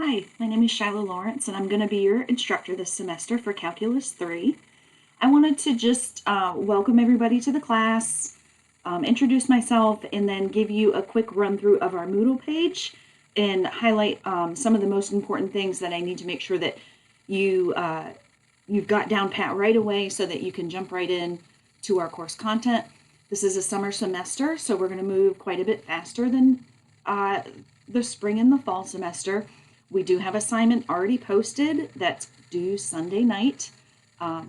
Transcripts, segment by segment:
Hi, my name is Shiloh Lawrence, and I'm going to be your instructor this semester for Calculus 3. I wanted to just welcome everybody to the class, introduce myself, and then give you a quick run through of our Moodle page and highlight some of the most important things that I need to make sure that you've got down pat right away so that you can jump right in to our course content. This is a summer semester, so we're going to move quite a bit faster than the spring and the fall semester. We do have assignment already posted that's due Sunday night.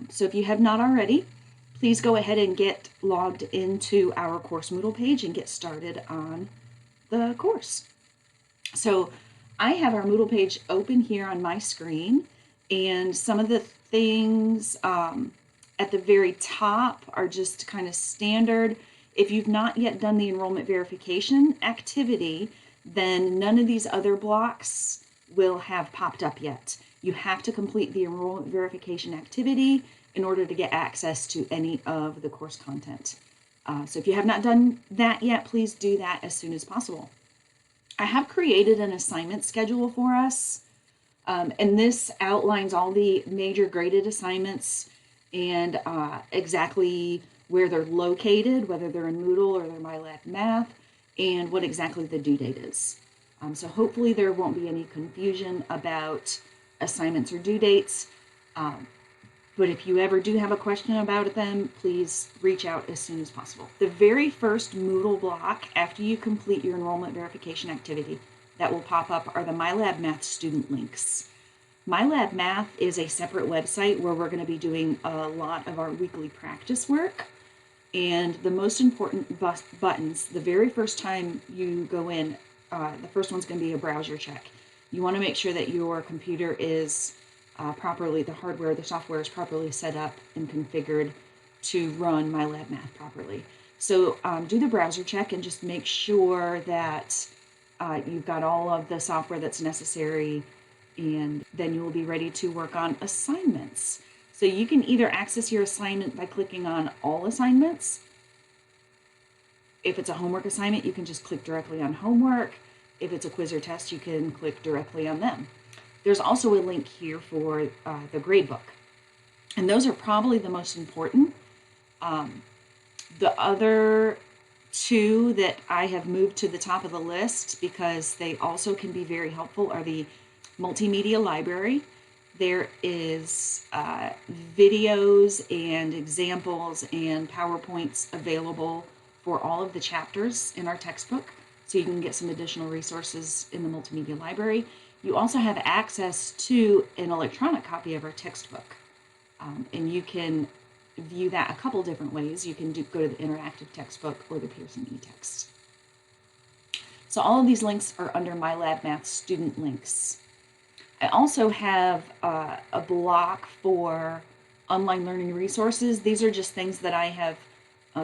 So if you have not already, please go ahead and get logged into our course Moodle page and get started on the course. So I have our Moodle page open here on my screen, and some of the things at the very top are just kind of standard. If you've not yet done the enrollment verification activity, then none of these other blocks will have popped up yet. You have to complete the enrollment verification activity in order to get access to any of the course content. So if you have not done that yet, please do that as soon as possible. I have created an assignment schedule for us, and this outlines all the major graded assignments and exactly where they're located, whether they're in Moodle or they're MyLab Math, and what exactly the due date is. So hopefully there won't be any confusion about assignments or due dates. But if you ever do have a question about them, please reach out as soon as possible. The very first Moodle block after you complete your enrollment verification activity that will pop up are the MyLab Math student links. MyLab Math is a separate website where we're going to be doing a lot of our weekly practice work. And the most important buttons, the very first time you go in, the first one's going to be a browser check. You want to make sure that your computer is properly, the hardware, the software is properly set up and configured to run MyLab Math properly. So do the browser check and just make sure that you've got all of the software that's necessary, and then you will be ready to work on assignments. So you can either access your assignment by clicking on all assignments. If it's a homework assignment, you can just click directly on homework. If it's a quiz or test, you can click directly on them. There's also a link here for the gradebook. And those are probably the most important. The other two that I have moved to the top of the list because they also can be very helpful are the multimedia library. There is videos and examples and PowerPoints available for all of the chapters in our textbook, so you can get some additional resources in the multimedia library. You also have access to an electronic copy of our textbook, and you can view that a couple different ways. You can go to the interactive textbook or the Pearson eText. So all of these links are under MyLab Math student links. I also have a block for online learning resources. These are just things that I have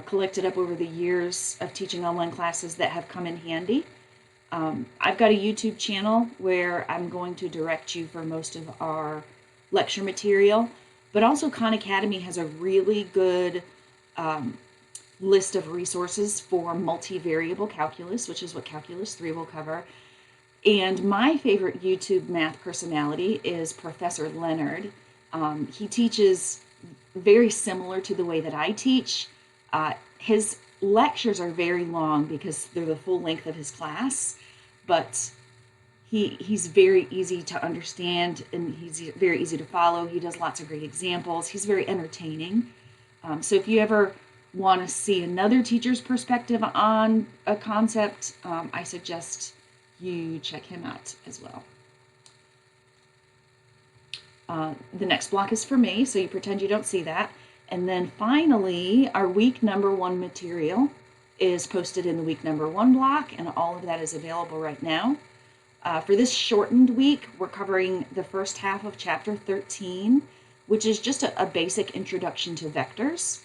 collected up over the years of teaching online classes that have come in handy. I've got a YouTube channel where I'm going to direct you for most of our lecture material, but also Khan Academy has a really good list of resources for multivariable calculus, which is what Calculus 3 will cover. And my favorite YouTube math personality is Professor Leonard. He teaches very similar to the way that I teach. His lectures are very long because they're the full length of his class, but he's very easy to understand and he's very easy to follow. He does lots of great examples. He's very entertaining. So if you ever want to see another teacher's perspective on a concept, I suggest you check him out as well. The next block is for me, so you pretend you don't see that. And then finally, our week number 1 material is posted in the week number 1 block, and all of that is available right now. For this shortened week, we're covering the first half of chapter 13, which is just a basic introduction to vectors.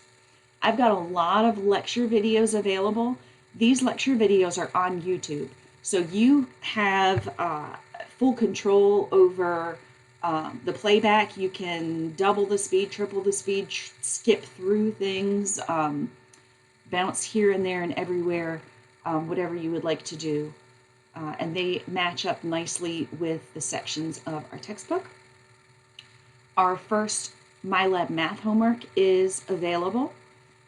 I've got a lot of lecture videos available. These lecture videos are on YouTube. So you have full control over the playback. You can double the speed, triple the speed, skip through things, bounce here and there and everywhere, whatever you would like to do. and they match up nicely with the sections of our textbook. Our first MyLab Math homework is available,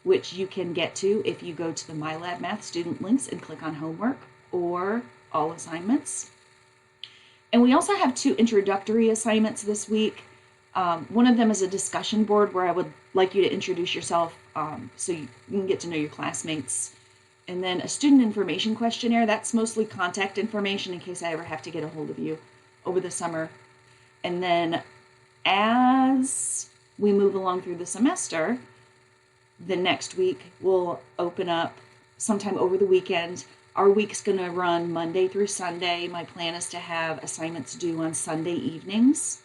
which you can get to if you go to the MyLab Math student links and click on homework or all assignments. And we also have 2 introductory assignments this week. One of them is a discussion board where I would like you to introduce yourself so you can get to know your classmates. And then a student information questionnaire, that's mostly contact information in case I ever have to get a hold of you over the summer. And then as we move along through the semester, the next week we'll open up sometime over the weekend. Our week's going to run Monday through Sunday. My plan is to have assignments due on Sunday evenings.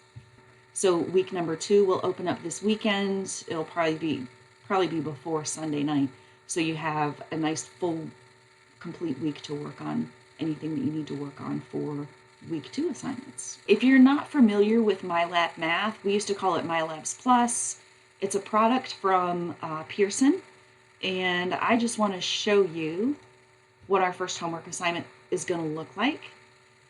So week number 2 will open up this weekend. It'll probably be before Sunday night. So you have a nice full, complete week to work on anything that you need to work on for week 2 assignments. If you're not familiar with MyLab Math, we used to call it MyLabs Plus. It's a product from Pearson, and I just want to show you what our first homework assignment is going to look like.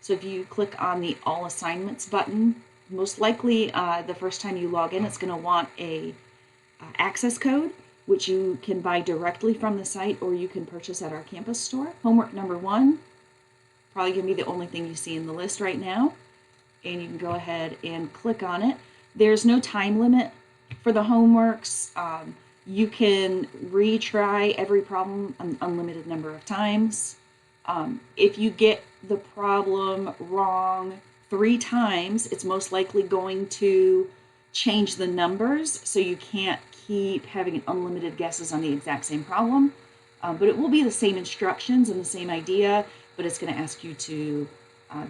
So if you click on the All Assignments button, most likely the first time you log in, it's going to want a access code, which you can buy directly from the site or you can purchase at our campus store. Homework number 1, probably going to be the only thing you see in the list right now, and you can go ahead and click on it. There's no time limit for the homeworks. You can retry every problem an unlimited number of times. If you get the problem wrong 3 times, it's most likely going to change the numbers, so you can't keep having unlimited guesses on the exact same problem. But it will be the same instructions and the same idea, but it's going to ask you to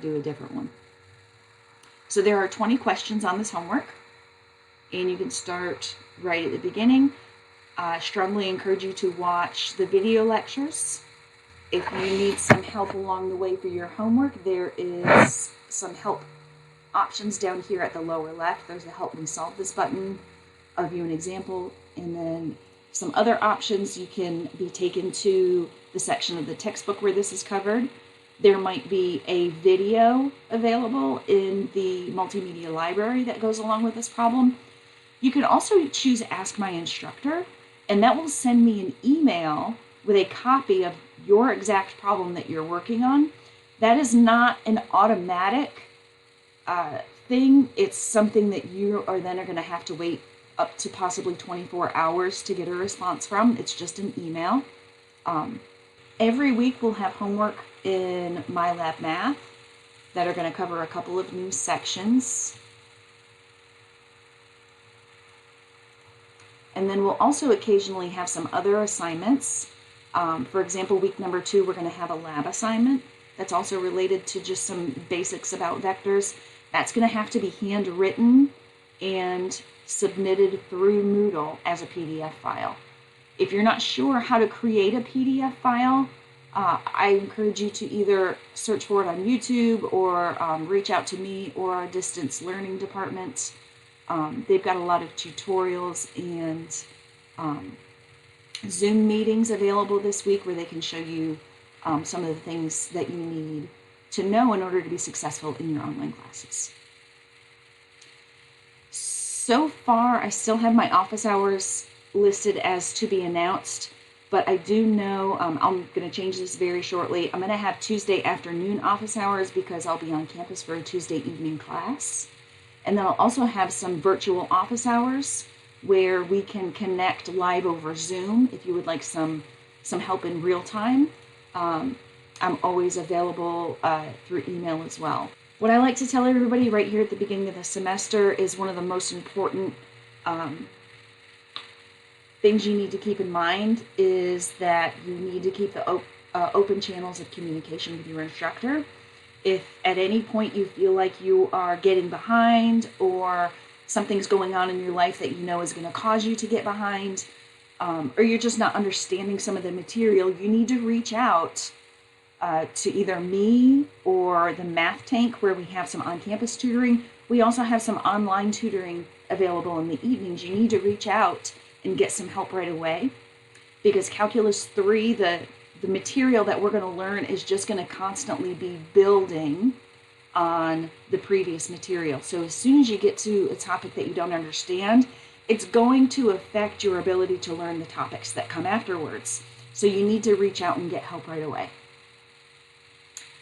do a different one. So there are 20 questions on this homework, and you can start right at the beginning. I strongly encourage you to watch the video lectures. If you need some help along the way for your homework, there is some help options down here at the lower left. There's a Help Me Solve This button. I'll give you an example, and then some other options. You can be taken to the section of the textbook where this is covered. There might be a video available in the multimedia library that goes along with this problem. You can also choose Ask My Instructor, and that will send me an email with a copy of your exact problem that you're working on. That is not an automatic thing. It's something that you are then going to have to wait up to possibly 24 hours to get a response from. It's just an email. Every week we'll have homework in MyLab Math that are going to cover a couple of new sections. And then we'll also occasionally have some other assignments. For example, week number 2, we're going to have a lab assignment that's also related to just some basics about vectors. That's going to have to be handwritten and submitted through Moodle as a PDF file. If you're not sure how to create a PDF file, I encourage you to either search for it on YouTube or reach out to me or our distance learning department. They've got a lot of tutorials and Zoom meetings available this week where they can show you some of the things that you need to know in order to be successful in your online classes. So far, I still have my office hours listed as to be announced, but I do know I'm going to change this very shortly. I'm going to have Tuesday afternoon office hours because I'll be on campus for a Tuesday evening class. And then I'll also have some virtual office hours where we can connect live over Zoom if you would like some help in real time. I'm always available through email as well. What I like to tell everybody right here at the beginning of the semester is one of the most important things you need to keep in mind is that you need to keep the open channels of communication with your instructor. If at any point you feel like you are getting behind or something's going on in your life that you know is going to cause you to get behind, or you're just not understanding some of the material, you need to reach out to either me or the Math Tank where we have some on-campus tutoring. We also have some online tutoring available in the evenings. You need to reach out and get some help right away because Calculus 3, the material that we're going to learn is just going to constantly be building on the previous material. So as soon as you get to a topic that you don't understand, it's going to affect your ability to learn the topics that come afterwards. So you need to reach out and get help right away.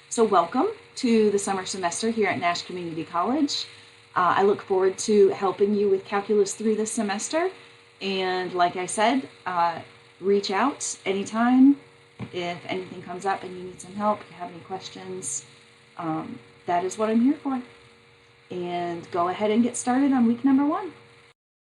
So welcome to the summer semester here at Nash Community College. I look forward to helping you with Calculus 3 this semester. And like I said, reach out anytime if anything comes up and you need some help, you have any questions. That is what I'm here for. And go ahead and get started on week number 1.